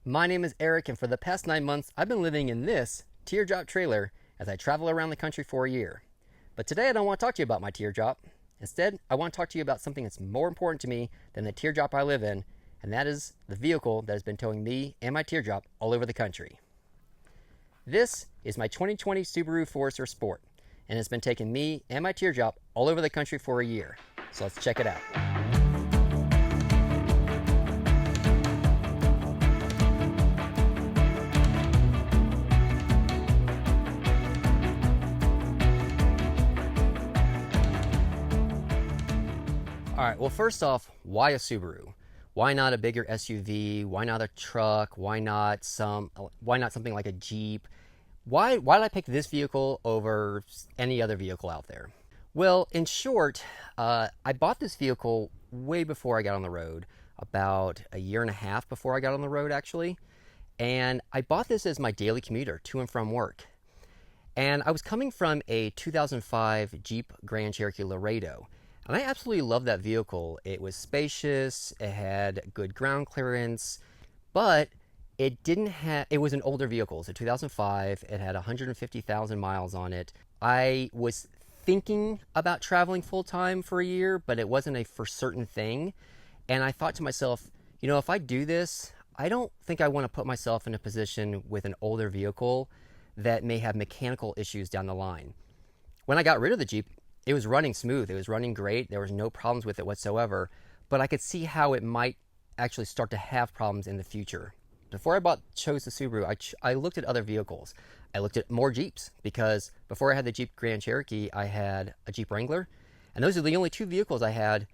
My name is Eric, and for the past 9 months, I've been living in this teardrop trailer as I travel around the country for a year. But today, I don't want to talk to you about my teardrop. Instead, I want to talk to you about something that's more important to me than the teardrop I live in, and that is the vehicle that has been towing me and my teardrop all over the country. This is my 2020 Subaru Forester Sport, and it's been taking me and my teardrop all over the country for a year. So let's check it out. All right, well, first off, why a Subaru? Why not a bigger SUV? Why not a truck? Why not something like a Jeep? Why did I pick this vehicle over any other vehicle out there? Well, in short, I bought this vehicle way before I got on the road, about a year and a half before I got on the road, actually. And I bought this as my daily commuter to and from work. And I was coming from a 2005 Jeep Grand Cherokee Laredo. And I absolutely loved that vehicle. It was spacious, it had good ground clearance, but it was an older vehicle. It's a 2005, it had 150,000 miles on it. I was thinking about traveling full time for a year, but it wasn't a for certain thing. And I thought to myself, if I do this, I don't think I want to put myself in a position with an older vehicle that may have mechanical issues down the line. When I got rid of the Jeep, it was running smooth. It was running great. There was no problems with it whatsoever. But I could see how it might actually start to have problems in the future. Before I chose the Subaru, I looked at other vehicles. I looked at more Jeeps because before I had the Jeep Grand Cherokee, I had a Jeep Wrangler. And those are the only two vehicles I had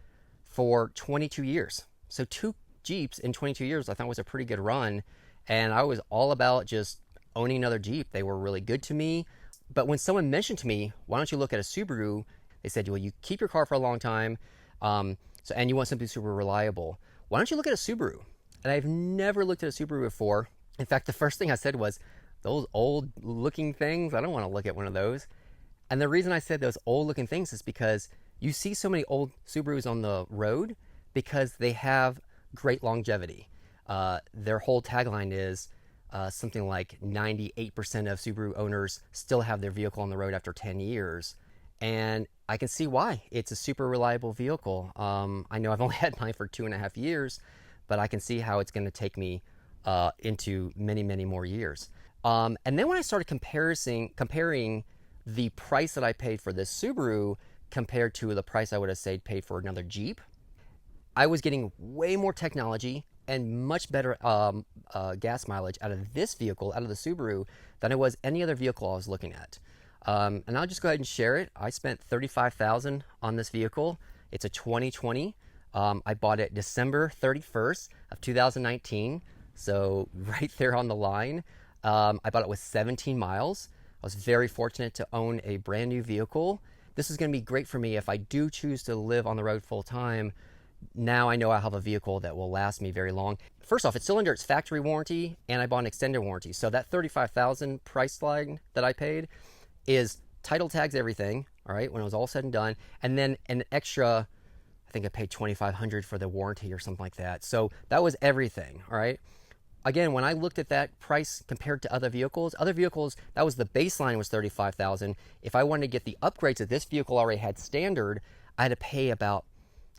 for 22 years. So 2 Jeeps in 22 years I thought was a pretty good run. And I was all about just owning another Jeep. They were really good to me. But when someone mentioned to me, why don't you look at a Subaru? They said, well, you keep your car for a long time, and you want something super reliable. Why don't you look at a Subaru? And I've never looked at a Subaru before. In fact, the first thing I said was, those old looking things, I don't want to look at one of those. And the reason I said those old looking things is because you see so many old Subarus on the road because they have great longevity. Their whole tagline is something like 98% of Subaru owners still have their vehicle on the road after 10 years. And I can see why. It's a super reliable vehicle. I know I've only had mine for 2.5 years, but I can see how it's going to take me into many, many more years. And then when I started comparing the price that I paid for this Subaru compared to the price I would have paid for another Jeep, I was getting way more technology and much better gas mileage out of this vehicle, out of the Subaru, than it was any other vehicle I was looking at. And I'll just go ahead and share it. I spent $35,000 on this vehicle. It's a 2020. I bought it December 31st of 2019, so right there on the line. I bought it with 17 miles. I was very fortunate to own a brand new vehicle. This is going to be great for me if I do choose to live on the road full time. Now I know I have a vehicle that will last me very long. First off, it's still under its factory warranty, and I bought an extended warranty. So that $35,000 price tag that I paid is title tags, everything, all right, when it was all said and done, and then an extra, I think I paid $2,500 for the warranty or something like that. So that was everything, all right. Again, when I looked at that price compared to other vehicles, that was the baseline was $35,000. If I wanted to get the upgrades that this vehicle already had standard, I had to pay about,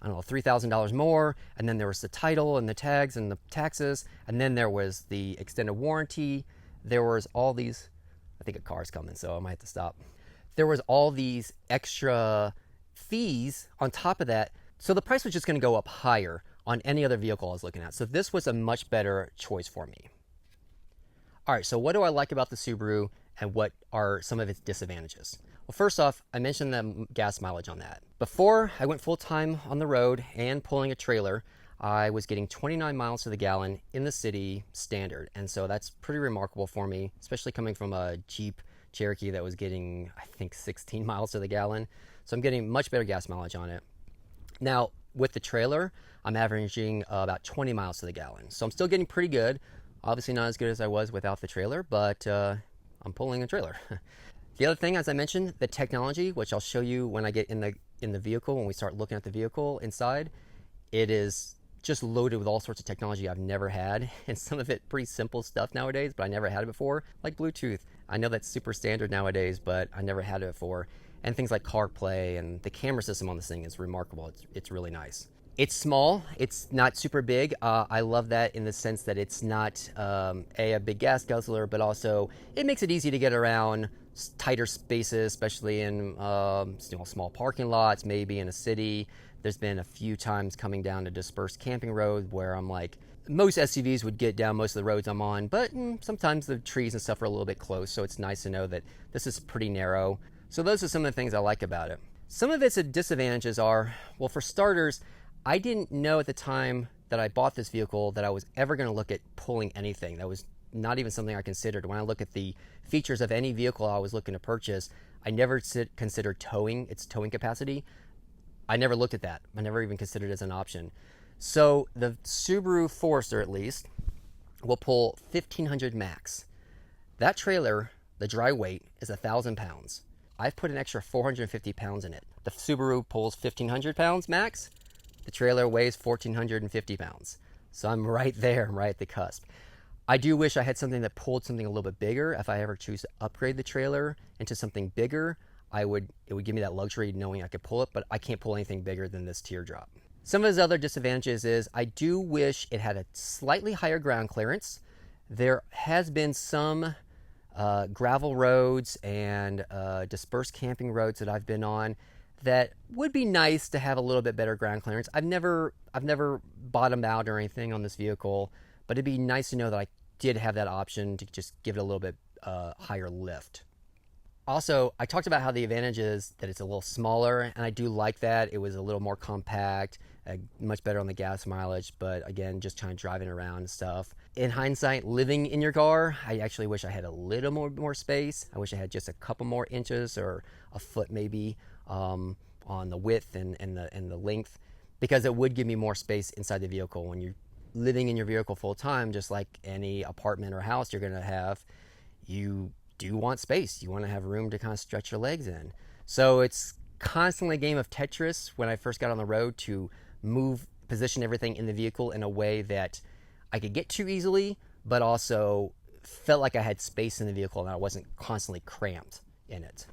I don't know, $3,000 more, and then there was the title and the tags and the taxes, and then there was the extended warranty. There was all these, I think a car's coming, so I might have to stop. There was all these extra fees on top of that, so the price was just going to go up higher on any other vehicle I was looking at. So this was a much better choice for me. All right, so what do I like about the Subaru, and what are some of its disadvantages? Well, first off, I mentioned the gas mileage on that. Before I went full time on the road and pulling a trailer, I was getting 29 miles to the gallon in the city standard. And so that's pretty remarkable for me, especially coming from a Jeep Cherokee that was getting, I think, 16 miles to the gallon. So I'm getting much better gas mileage on it. Now, with the trailer, I'm averaging about 20 miles to the gallon. So I'm still getting pretty good. Obviously not as good as I was without the trailer, but I'm pulling a trailer. The other thing, as I mentioned, the technology, which I'll show you when I get in the vehicle, when we start looking at the vehicle inside, it is just loaded with all sorts of technology I've never had, and some of it pretty simple stuff nowadays, but I never had it before, like Bluetooth. I know that's super standard nowadays, but I never had it before. And things like CarPlay, and the camera system on this thing is remarkable. It's really nice. It's small. It's not super big. I love that in the sense that it's not a big gas guzzler, but also it makes it easy to get around tighter spaces, especially in small parking lots, maybe in a city. There's been a few times coming down a dispersed camping road where I'm like, most SUVs would get down most of the roads I'm on, but sometimes the trees and stuff are a little bit close, so it's nice to know that this is pretty narrow. So those are some of the things I like about it. Some of its disadvantages are, well, for starters, I didn't know at the time that I bought this vehicle that I was ever going to look at pulling anything. That was not even something I considered. When I look at the features of any vehicle I was looking to purchase, I never considered towing, its towing capacity. I never looked at that. I never even considered it as an option. So the Subaru Forester, at least, will pull 1,500 max. That trailer, the dry weight, is 1,000 pounds. I've put an extra 450 pounds in it. The Subaru pulls 1,500 pounds max. The trailer weighs 1,450 pounds. So I'm right there. I'm right at the cusp. I do wish I had something that pulled something a little bit bigger. If I ever choose to upgrade the trailer into something bigger, it would give me that luxury knowing I could pull it, but I can't pull anything bigger than this teardrop. Some of his other disadvantages is I do wish it had a slightly higher ground clearance. There has been some gravel roads and dispersed camping roads that I've been on that would be nice to have a little bit better ground clearance. I've never bottomed out or anything on this vehicle, but it'd be nice to know that I did have that option to just give it a little bit higher lift. Also, I talked about how the advantage is that it's a little smaller, and I do like that. It was a little more compact, much better on the gas mileage, but again, just trying to driving around and stuff. In hindsight, living in your car, I actually wish I had a little more space. I wish I had just a couple more inches or a foot maybe on the width and the length, because it would give me more space inside the vehicle. When you're living in your vehicle full time, just like any apartment or house you're going to have, you do want space. You want to have room to kind of stretch your legs in. So it's constantly a game of Tetris when I first got on the road to position everything in the vehicle in a way that I could get to easily, but also felt like I had space in the vehicle and I wasn't constantly cramped in it.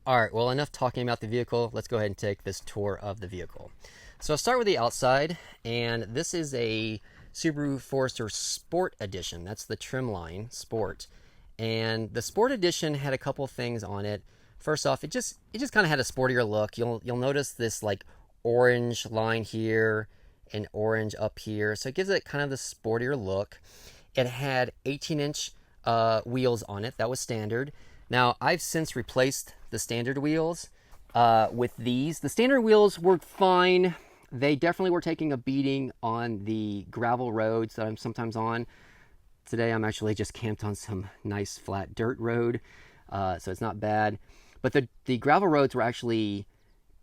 All right, well, enough talking about the vehicle. Let's go ahead and take this tour of the vehicle. So I'll start with the outside, and this is a Subaru Forester Sport Edition. That's the trim line, Sport. And the Sport Edition had a couple things on it. First off, it just kind of had a sportier look. You'll notice this like orange line here and orange up here. So it gives it kind of the sportier look. It had 18-inch wheels on it. That was standard. Now, I've since replaced the standard wheels with these. The standard wheels worked fine. They definitely were taking a beating on the gravel roads that I'm sometimes on. Today I'm actually just camped on some nice flat dirt road, so it's not bad. But the gravel roads were actually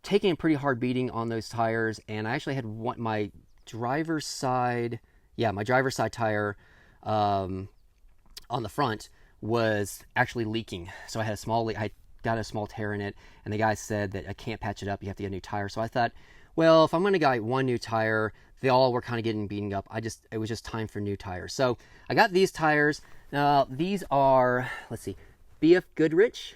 taking a pretty hard beating on those tires, and I actually had my driver's side tire on the front was actually leaking. So I had I got a small tear in it, and the guy said that I can't patch it up, you have to get a new tire. So I thought, well, if I'm going to get one new tire, they all were kind of getting beaten up. It was just time for new tires. So I got these tires. Now, these are, let's see, BF Goodrich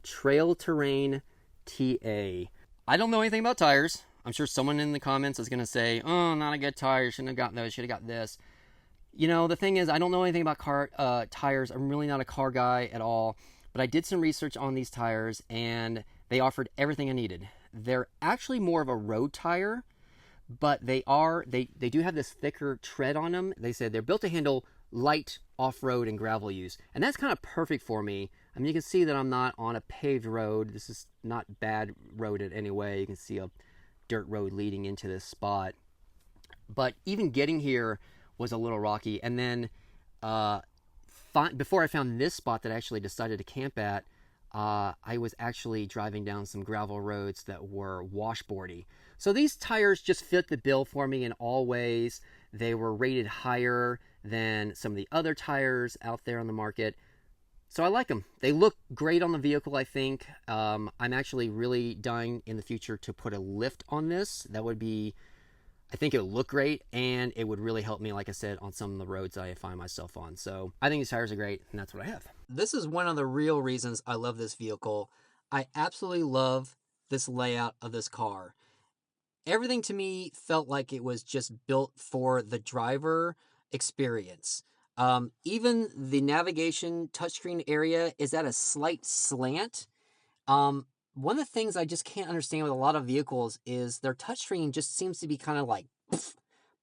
Trail Terrain TA. I don't know anything about tires. I'm sure someone in the comments is going to say, oh, not a good tire. Shouldn't have gotten those. Should have got this. You know, the thing is, I don't know anything about tires. I'm really not a car guy at all. But I did some research on these tires, and they offered everything I needed. They're actually more of a road tire, but they do have this thicker tread on them. They said they're built to handle light off-road and gravel use, and that's kind of perfect for me. I mean, you can see that I'm not on a paved road. This is not bad roaded anyway. You can see a dirt road leading into this spot, but even getting here was a little rocky. And then before I found this spot that I actually decided to camp at, I was actually driving down some gravel roads that were washboardy. So these tires just fit the bill for me in all ways. They were rated higher than some of the other tires out there on the market. So I like them. They look great on the vehicle, I think. I'm actually really dying in the future to put a lift on this. That would be I think it would look great, and it would really help me, like I said, on some of the roads I find myself on. So I think these tires are great, and that's what I have. This is one of the real reasons I love this vehicle. I absolutely love this layout of this car. Everything to me felt like it was just built for the driver experience. Even the navigation touchscreen area is at a slight slant. Um, One of the things I just can't understand with a lot of vehicles is their touchscreen just seems to be kind of like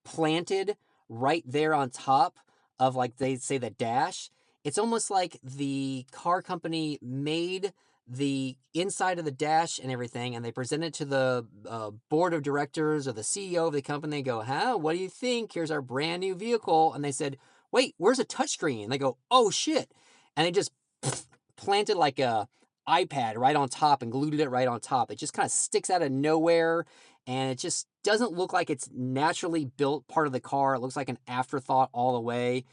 planted right there on top of, like, they say, the dash. It's almost like the car company made the inside of the dash and everything, and they present it to the board of directors or the CEO of the company. They go, huh, what do you think? Here's our brand new vehicle. And they said, wait, where's a touchscreen? And they go, oh shit. And they just planted like a iPad right on top and glued it right on top. It just kind of sticks out of nowhere, and it just doesn't look like it's naturally built part of the car. It looks like an afterthought all the way.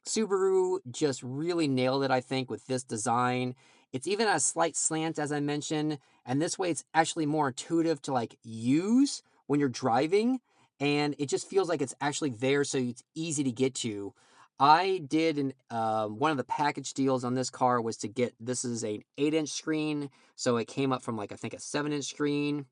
Subaru just really nailed it, I think, with this design. It's even a slight slant, as I mentioned, and this way it's actually more intuitive to like use when you're driving, and it just feels like it's actually there, so it's easy to get to. I did one of the package deals on this car was to get, this is an 8-inch screen, so it came up from like I think a 7-inch screen,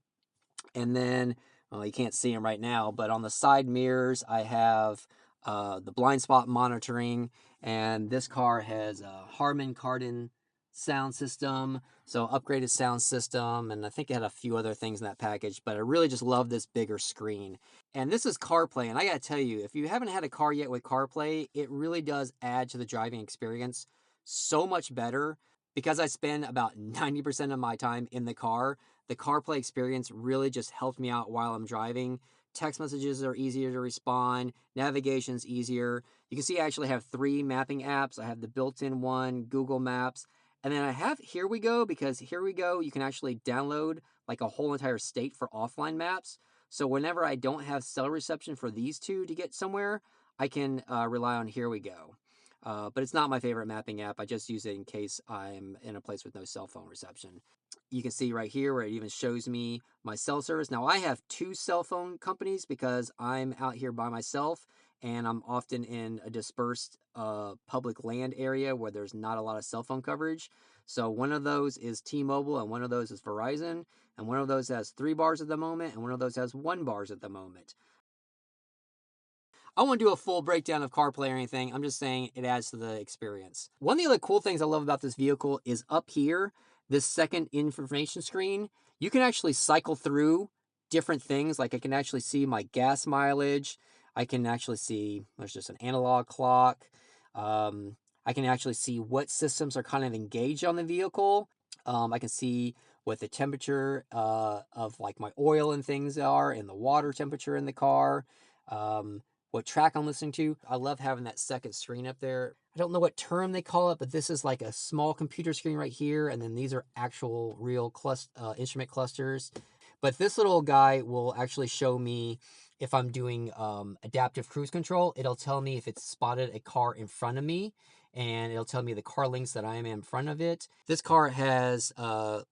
and then you can't see them right now, but on the side mirrors I have the blind spot monitoring, and this car has a Harman Kardon sound system, so upgraded sound system, and I think it had a few other things in that package, but I really just love this bigger screen. And this is CarPlay, and I gotta tell you, if you haven't had a car yet with CarPlay, it really does add to the driving experience so much better. Because I spend about 90% of my time in the car, the CarPlay experience really just helped me out while I'm driving. Text messages are easier to respond, navigation's easier. You can see I actually have 3 mapping apps. I have the built-in one, Google Maps, and then I have Here We Go, because Here We Go, you can actually download like a whole entire state for offline maps. So whenever I don't have cell reception for these two to get somewhere, I can rely on Here We Go. But it's not my favorite mapping app. I just use it in case I'm in a place with no cell phone reception. You can see right here where it even shows me my cell service. Now, I have 2 cell phone companies because I'm out here by myself, and I'm often in a dispersed public land area where there's not a lot of cell phone coverage. So one of those is T-Mobile, and one of those is Verizon, and one of those has 3 bars at the moment, and one of those has 1 bars at the moment. I won't do a full breakdown of CarPlay or anything. I'm just saying it adds to the experience. One of the other cool things I love about this vehicle is up here, this second information screen, you can actually cycle through different things. Like I can actually see my gas mileage. I can actually see, there's just an analog clock. I can actually see what systems are kind of engaged on the vehicle. I can see what the temperature of like my oil and things are, and the water temperature in the car. What track I'm listening to. I love having that second screen up there. I don't know what term they call it, but this is like a small computer screen right here, and then these are actual real instrument clusters. But this little guy will actually show me if I'm doing adaptive cruise control. It'll tell me if it's spotted a car in front of me, and it'll tell me the car lengths that I am in front of it. This car has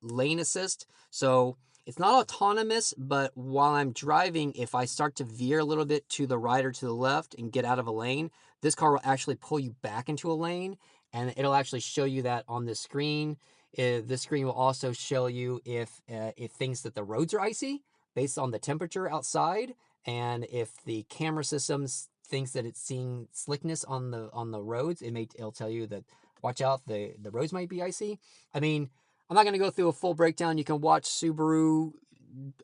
lane assist, so it's not autonomous, but while I'm driving, if I start to veer a little bit to the right or to the left and get out of a lane, this car will actually pull you back into a lane, and it'll actually show you that on the screen. This screen will also show you if it thinks that the roads are icy based on the temperature outside, and if the camera systems thinks that it's seeing slickness on the roads, it'll tell you that watch out, the roads might be icy. I mean, I'm not going to go through a full breakdown. You can watch Subaru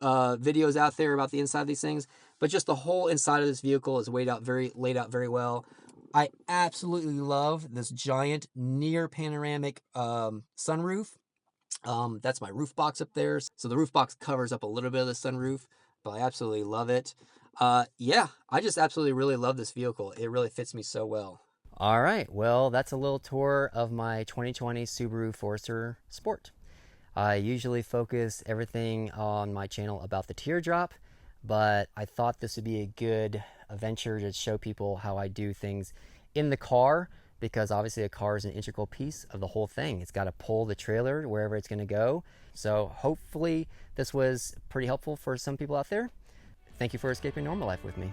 videos out there about the inside of these things, but just the whole inside of this vehicle is laid out very well. I absolutely love this giant near panoramic sunroof. That's my roof box up there. So the roof box covers up a little bit of the sunroof, but I absolutely love it. Yeah, I just absolutely really love this vehicle. It really fits me so well. All right, well, that's a little tour of my 2020 Subaru Forester Sport. I usually focus everything on my channel about the teardrop, but I thought this would be a good adventure to show people how I do things in the car, because obviously a car is an integral piece of the whole thing. It's got to pull the trailer wherever it's going to go. So hopefully this was pretty helpful for some people out there. Thank you for escaping normal life with me.